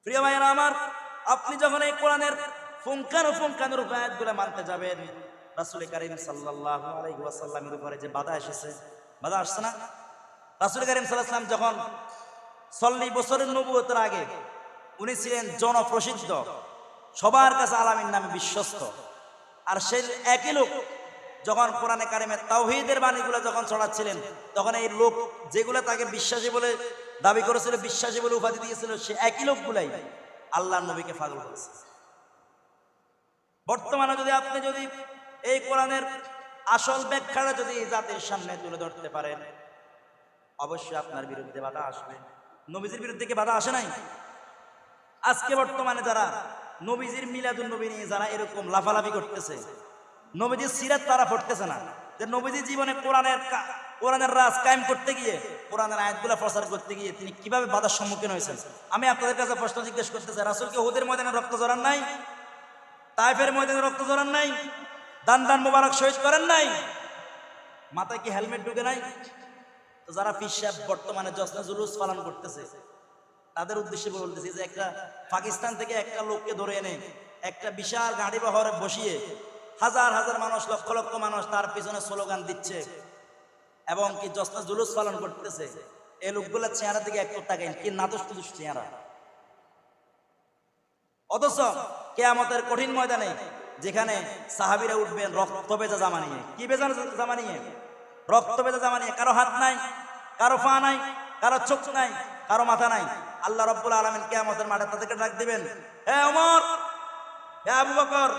প্রিয় ভাইয়েরা আমার, আপনি যখন এই কোরআনের পুঙ্খানুপুঙ্খানুরূপ আয়াতগুলো মানতে যাবেন, রাসূল কারীম সাল্লাল্লাহু আলাইহি ওয়াসাল্লামের উপরে যে বাধা এসেছে, বাধা আসছে না? রাসূল কারীম সাল্লাল্লাহু আলাইহি ওয়াসাল্লাম যখন 40 বছরের নবুয়তের আগে উনি ছিলেন জনপ্রসিদ্ধ, সবার কাছে আলামিন নামে বিশ্বস্ত। আর সেই একই লোক যখন কোরআনে কারিমের তাওহীদের বাণীগুলো যখন ছড়াচ্ছিলেন, তখন এই লোক যেগুলো তাকে বিশ্বাসী বলে দাবি করেছিল, বিশ্বাসী বলে উপাধি দিয়েছিল, সে একই লোকগুলাই আল্লাহর নবীকে পাগল করেছে। বর্তমানে আপনি এই কোরআনের আসল ব্যাখ্যাটা যদি জাতির সামনে তুলে ধরতে পারেন, অবশ্যই আপনার বিরুদ্ধে বাধা আসবে। নবীজির বিরুদ্ধে কি বাধা আসে নাই? আজকে বর্তমানে যারা নবীজির মিলাদুন নবী নিয়ে যারা এরকম লাফালাফি করতেছে, নবীজির সিরাত তারা পড়তেছে না, যে নবীজির জীবনে কোরআনের রাজ কায়েম করতে গিয়ে, কোরআনের আয়াতগুলো প্রচার করতে গিয়ে তিনি কিভাবে বাধার সম্মুখীন হয়েছেন। আমি আপনাদের কাছে প্রশ্ন জিজ্ঞেস করতেছি, রাসূলকে উহুদের ময়দানে রক্ত ঝরান নাই? তায়েফের ময়দানে রক্ত ঝরান নাই? দান মোবারক শহীদ করেন নাই? মাথায় কি হেলমেট ঢুকে নাই? তো যারা পীর সাহেব বর্তমানে জশ্নে জুলুস পালন করতেছে, তাদের উদ্দেশ্যে বলতেছি যে একটা পাকিস্তান থেকে একটা লোককে ধরে এনে একটা বিশাল গাড়ি বহরে বসিয়ে হাজার হাজার মানুষ, লক্ষ লক্ষ মানুষ তার পিছনে স্লোগান দিচ্ছে এবং কি জশ্নে জুলুস পালন করতেছে, এই লোকগুলোর চেহারা থেকে একটু তাকাইন, কি নাদুস চেহারা। অথচ কিয়ামতের কঠিন ময়দানে যেখানে সাহাবীরা উঠবেন রক্ত ভেজা জামা নিয়ে, কি ভেজা জামা নিয়ে? রক্ত ভেজা জামা নিয়ে। কারো হাত নাই, কারো পা নাই, কারো চোখ নাই, কারো মাথা নাই। আল্লাহ রাব্বুল আলামিন কিয়ামতের মাঠে তাদেরকে ডাক দিবেন, হে ওমর, হে আবু বকর,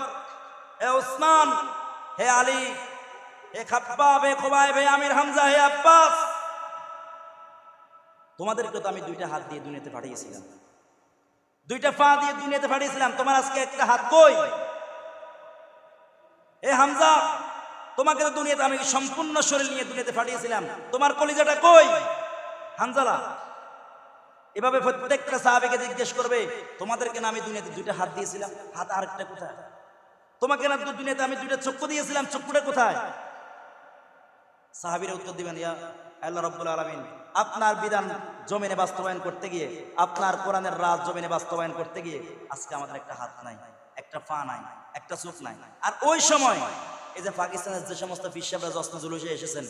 হে উসমান, হে আলী, হে খাব্বাব, হে খুবাইব, হে আমির হামজা, হে আব্বাস, তোমাদেরকে তো আমি দুইটা হাত দিয়ে দুনিয়াতে পাঠিয়েছিলাম, দুইটা পা দিয়ে দুনিয়াতে পাঠিয়েছিলাম, তোমার আজকে একটা হাত কই? হে হামজা, তোমাকে তো দুনিয়াতে আমি সম্পূর্ণ শরীর নিয়ে দুনিয়াতে পাঠিয়েছিলাম, তোমার কলিজাটা কই? হানজালা এভাবে প্রত্যেকটা সাহাবীকে জিজ্ঞেস করবে, তোমাদেরকে না আমি দুনিয়াতে দুইটা হাত দিয়েছিলাম, হাত আরেকটা কোথায়? তোমাকে না দুনিয়াতে আমি দুইটা চক্ষু দিয়েছিলাম, চক্ষুটা কোথায়? সাহাবীরা উত্তর দিবেন, ইয়া আল্লাহ রাব্বুল আলামিন, আপনার বিধান জমিনে বাস্তবায়ন করতে গিয়ে, আপনার কোরআনের রাজ জমিনে বাস্তবায়ন করতে গিয়ে আজকে আমাদের একটা হাত নাই, একটা পা নাই, একটা চোখ নাই। আর ওই সময় এই যে পাকিস্তানের যে সমস্ত পীর সাহেবরা জশ্নে জুলুসে এসেছেন,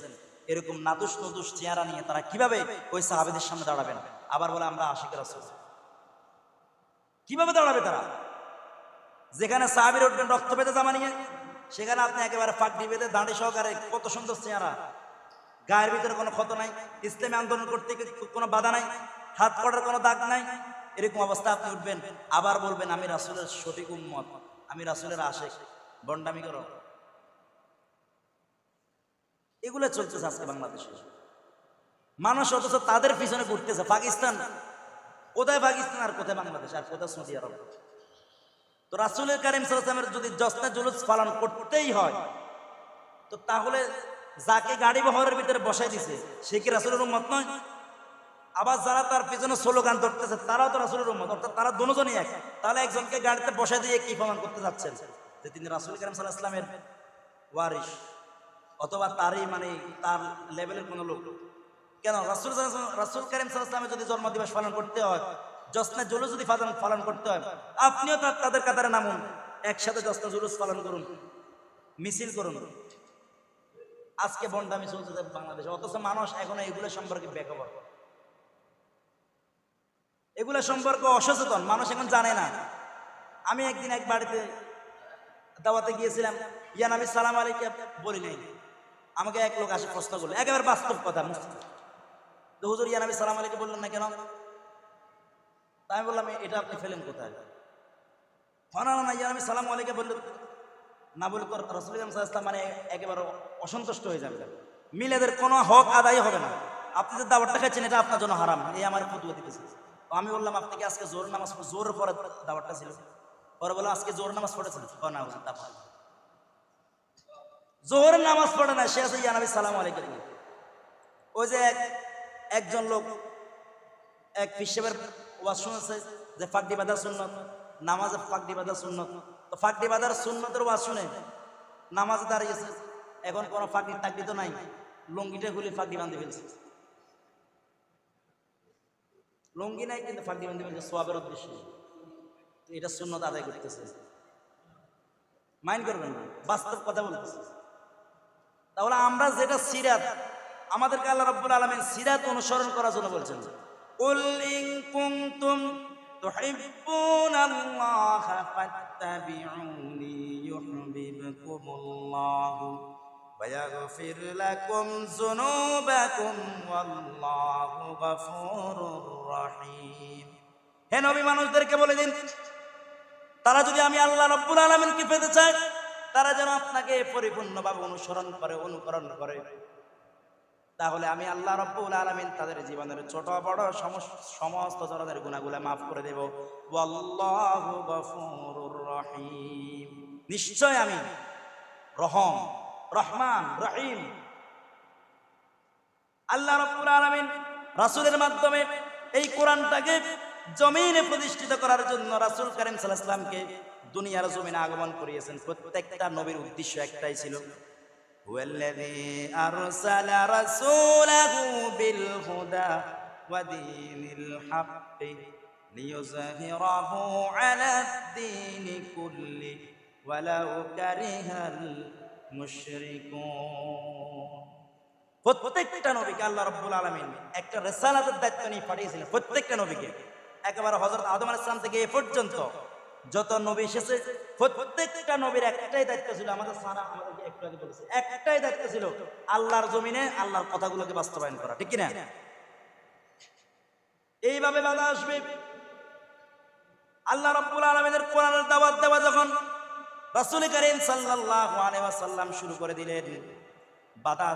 এরকম নাদুস চেহারা নিয়ে তারা কিভাবে ওই সাহাবীদের সামনে দাঁড়াবেন? আবার বলে আমরা আশিক রাসূল। কিভাবে দাঁড়াবে তারা? যেখানে সাহাবীরা উঠবেন রক্ত ভেজা জামা নিয়ে, সেখানে আপনি একেবারে পাগড়ি বেঁধে দাঁড়ি সহকারে, কত সুন্দর চেহারা, গায়ের ভিতরে কোনো ক্ষত নাই, ইসলামী আন্দোলন করতে কোনো বাধা নাই, হাত কটার কোনো দাগ নাই, এরকম অবস্থা আপনি উঠবেন, আবার বলবেন আমি রাসূলের সঠিক উম্মত, আমি রাসূলের আশিক। বন্ডামি করো। এগুলো চলতেছে আজকে বাংলাদেশে মানুষ, অথচ তাদের পিছনে ঘুরতেছে। পাকিস্তান কোথায়? পাকিস্তান আর কোথায় বাংলাদেশ, আর কোথায় সৌদি আরব? তো রাসূল কারীম সাল্লাল্লাহু আলাইহি ওয়াসাল্লামের যদি জশ্নে জুলুস পালন করতেই হয়, তো তাহলে যাকে গাড়ি বহরের ভিতরে বসাই দিছে সে কি রাসূলের উম্মত নয়? আবার যারা তার পিছনে স্লোগান ধরতেছে তারাও তো রাসূলের উম্মত, অর্থাৎ তারা দুজনই এক। তাহলে একজনকে গাড়িতে বসাই দিয়ে কি প্রমাণ করতে যাচ্ছেন? যে তিনি রাসূল কারীম সাল্লাল্লাহু আলাইহি ওয়াসাল্লামের ওয়ারিস, অথবা তারই তার লেভেলের কোনো লোক। কেন? রাসূল কারীম সাল্লাল্লাহু আলাইহি ওয়াসাল্লামের যদি জন্মদিবস পালন করতে হয়, জশ্নে জুলুস যদি পালন করতে হয়, আপনিও তাদের কাতারে নামুন, একসাথে জশ্নে জুলুস পালন করুন, মিছিল করুন। আজকে বন্ডামি চলছে বাংলাদেশে, অথচ মানুষ এখনো এগুলো সম্পর্কে বেখবর, এগুলো সম্পর্কে অসচেতন, মানুষ এখন জানে না। আমি একদিন এক বাড়িতে দাওয়াতে গিয়েছিলাম, ইয়ান আমি সালাম আলাইকুম বলি নাই, আমাকে এক লোক আসে প্রশ্ন করলো, একেবারে বাস্তব কথা, তো হুজুর ইয়ান আমি সালাম আলাইকুম বললেন না কেন? তা আমি বললাম এটা আপনি ফেলেন কোথায়? না, ইয়ান আমি সালাম আলাইকুম বললে না, বলে তো রাসূল সাল্লাল্লাহু আলাইহি ওয়াসাল্লাম একেবারে অসন্তুষ্ট হয়ে যাবে, মিলাদের কোনো হক আদায় হবে না, আপনি যে দাওয়াতটা খাচ্ছেন এটা আপনার জন্য হারাম, এই আমার ফতোয়া দিতেছে। তো আমি বললাম আপনি কি আজকে জোহর নামাজ, জোহরের পরে দাওয়াতটা ছিল? পরে বললাম আজকে জোহর নামাজ পড়েছেন? না হুজুর, তা পড়ে জোহরের নামাজ পড়ে না, সে আছে ইয়া নবী সালাম আলাইকুম। ওই যে একজন লোক এক পীর সাহেবের ওয়াজ শুনেছে যে পাগড়ি বাঁধা সুন্নত, নামাজে পাগড়ি বাঁধা সুন্নত। তো পাগড়ি বাঁধার সুন্নতের ওয়াজ শুনে নামাজে দাঁড়িয়েছে, এখন কোনো পাগড়ির টাগড়ি তো নাই, লুঙ্গিটা খুলে পাগড়ি বাঁধে ফেলছে। লুঙ্গি নাই কিন্তু পাগড়ি বাঁধে ফেলছে সোয়াবের উদ্দেশ্যে। এটা সুন্নত আদায় করতেছে, মাইন্ড করবেন না, বাস্তব কথা বলতেছে। তাহলে আমরা যেটা সিরাত, আমাদেরকে আল্লাহ রাব্বুল আলামিন সিরাত অনুসরণ করার জন্য বলছেন, কুল ইন কুনতুম তুহিব্বুনাল্লাহা ফাত্তাবিউনি ইউহিব্বুকুমুল্লাহু ওয়া ইয়াগফির লাকুম যুনুবাকুম ওয়াল্লাহু গফুরুর রহিম। হে নবী, মানুষদেরকে বলে দিন, তারা যদি আমি আল্লাহ রাব্বুল আলামিনকে পেতে চায়, তারা যেন আপনাকে পরিপূর্ণভাবে অনুসরণ করে, অনুকরণ করে। তাহলে আমি আল্লাহ রাব্বুল আলামিন তাদের জীবনের ছোট বড় সমস্ত ধরনের গুনাহগুলো মাফ করে দেব। ওয়াল্লাহু গফুরুর রহিম, নিশ্চয় আমি রহম, রহমান, রহিম। আল্লাহ রাব্বুল আলামিন রাসূলের মাধ্যমে এই কোরআনটাকে জমিনে প্রতিষ্ঠিত করার জন্য রাসূল কারীম সাল্লাল্লাহু আলাইহি ওয়াসাল্লামকে দুনিয়ার জমিনে আগমন করিয়েছেন। প্রত্যেকটা নবীর উদ্দেশ্য একটাই ছিল, হুয়াল্লাযী আরসালা রাসূলাহু বিল হুদা ওয়া দীনিল হাক্কি লিইয়ুযহিরাহু আলাদ দীনি কুল্লি ওয়ালাউ কারিহাল মুশরিকুন। প্রত্যেকটা নবীকে আল্লাহ রাব্বুল আলামিন একটা রিসালাতের দায়িত্ব নিয়ে পাঠিয়েছিলেন। প্রত্যেকটা নবীকে, একেবারে হযরত আদম আলাইহিস সালাম থেকে এ পর্যন্ত যত নবী এসেছে, প্রত্যেকটা নবীর একটাই দায়িত্ব ছিল, আমাদের সারা আমাদেরকে একটু আগে বলেছে, একটাই দায়িত্ব ছিল আল্লাহর জমিনে আল্লাহর কথাগুলোকে বাস্তবায়ন করা, ঠিক কি না? এইভাবে বাধা আসবে। আল্লাহ রাব্বুল আলামিনের কোরআনের দাওয়াত দেওয়া যখন রাসূল কারীম সাল্লাল্লাহু আলাইহি ওয়াসাল্লাম শুরু করে দিলেন, বাধা